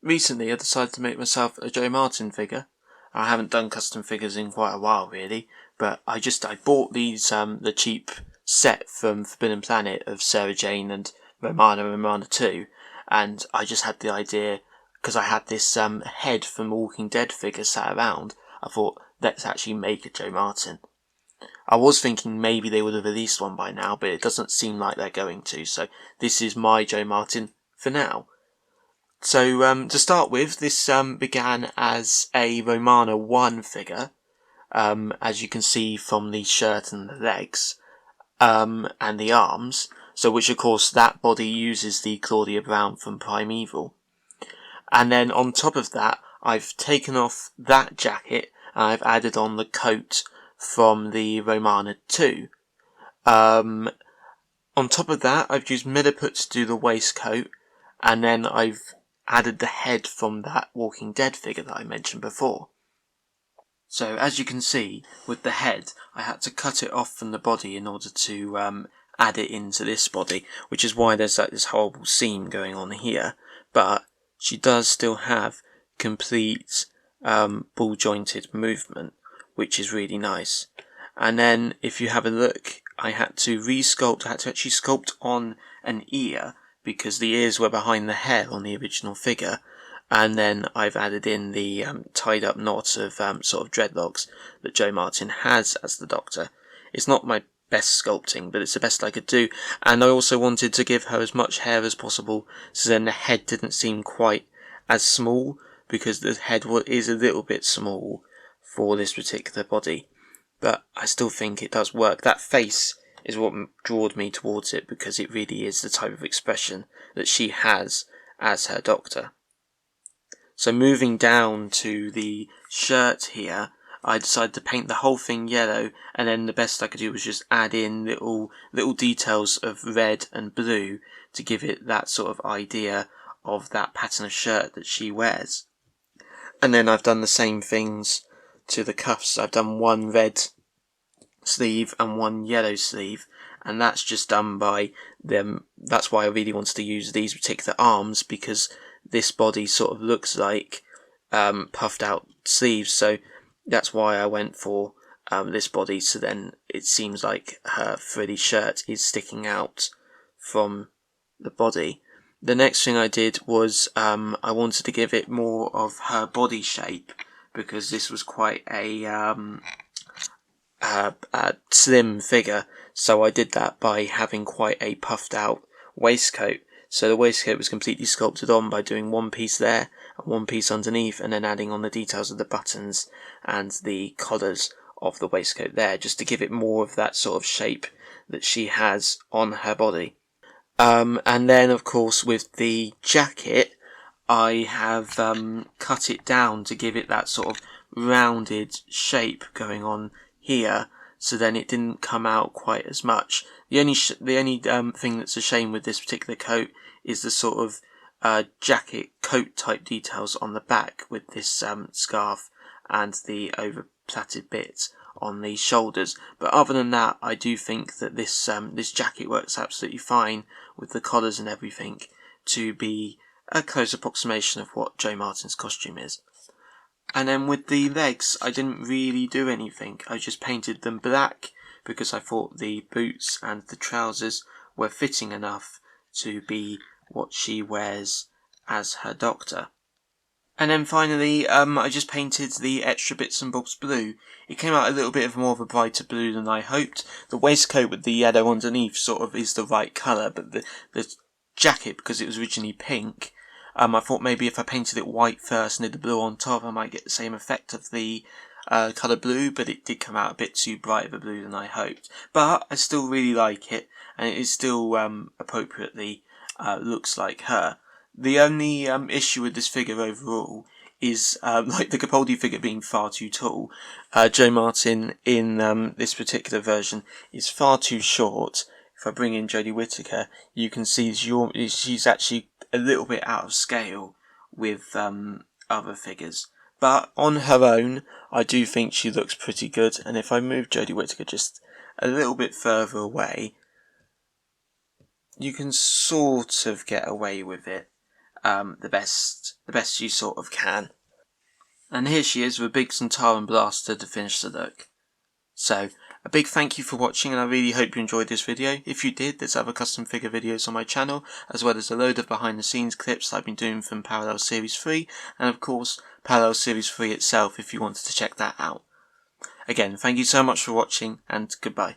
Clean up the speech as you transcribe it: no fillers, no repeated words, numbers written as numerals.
recently I decided to make myself a Jo Martin figure. I haven't done custom figures in quite a while really, but I bought these the cheap set from Forbidden Planet of Sarah Jane and Romana 2, and I just had the idea because I had this head from Walking Dead figure sat around. I thought, let's actually make a Jo Martin. I was thinking maybe they would have released one by now, but it doesn't seem like they're going to, so this is my Jo Martin for now. So to start with, this began as a Romana 1 figure, as you can see from the shirt and the legs, and the arms, so which of course that body uses the Claudia Brown from Primeval. And then on top of that, I've taken off that jacket and I've added on the coat from the Romana 2. On top of that, I've used Milliput to do the waistcoat, and then I've added the head from that Walking Dead figure that I mentioned before. So as you can see, with the head, I had to cut it off from the body in order to add it into this body, which is why there's like this horrible seam going on here. But she does still have complete ball jointed movement, which is really nice. And then if you have a look, I had to actually sculpt on an ear because the ears were behind the hair on the original figure. And then I've added in the tied up knot of sort of dreadlocks that Jo Martin has as the Doctor. It's not my best sculpting, but it's the best I could do. And I also wanted to give her as much hair as possible, so then the head didn't seem quite as small, because the head is a little bit small for this particular body. But I still think it does work. That face is what drawed me towards it, because it really is the type of expression that she has as her Doctor. So moving down to the shirt here, I decided to paint the whole thing yellow, and then the best I could do was just add in little details of red and blue to give it that sort of idea of that pattern of shirt that she wears. And then I've done the same things to the cuffs. I've done one red sleeve and one yellow sleeve, and that's just done by them. That's why I really wanted to use these particular arms, because this body sort of looks like puffed out sleeves, so that's why I went for this body, so then it seems like her frilly shirt is sticking out from the body. The next thing I did was I wanted to give it more of her body shape, because this was quite a slim figure, so I did that by having quite a puffed out waistcoat. So the waistcoat was completely sculpted on by doing one piece there and one piece underneath, and then adding on the details of the buttons and the collars of the waistcoat there, just to give it more of that sort of shape that she has on her body. And then of course with the jacket, I have cut it down to give it that sort of rounded shape going on here, so then it didn't come out quite as much. The only thing that's a shame with this particular coat is the sort of jacket coat type details on the back with this scarf and the over plaited bits on the shoulders. But other than that, I do think that this jacket works absolutely fine with the collars and everything to be a close approximation of what Jo Martin's costume is. And then with the legs, I didn't really do anything. I just painted them black because I thought the boots and the trousers were fitting enough to be what she wears as her Doctor. And then finally, I just painted the extra bits and bobs blue. It came out a little bit more of a brighter blue than I hoped. The waistcoat with the yellow underneath sort of is the right colour, but the jacket, because it was originally pink, I thought maybe if I painted it white first and did the blue on top, I might get the same effect of the colour blue, but it did come out a bit too bright of a blue than I hoped. But I still really like it, and it is still appropriately looks like her. The only issue with this figure overall is, like the Capaldi figure being far too tall, Jo Martin in this particular version is far too short. If I bring in Jodie Whittaker, you can see she's actually a little bit out of scale with other figures. But on her own, I do think she looks pretty good, and if I move Jodie Whittaker just a little bit further away, you can sort of get away with it. the best you sort of can. And here she is with a big Centauran blaster to finish the look. So, a big thank you for watching, and I really hope you enjoyed this video. If you did, there's other custom figure videos on my channel, as well as a load of behind the scenes clips that I've been doing from Parallel Series 3, and of course, Parallel Series 3 itself if you wanted to check that out. Again, thank you so much for watching, and goodbye.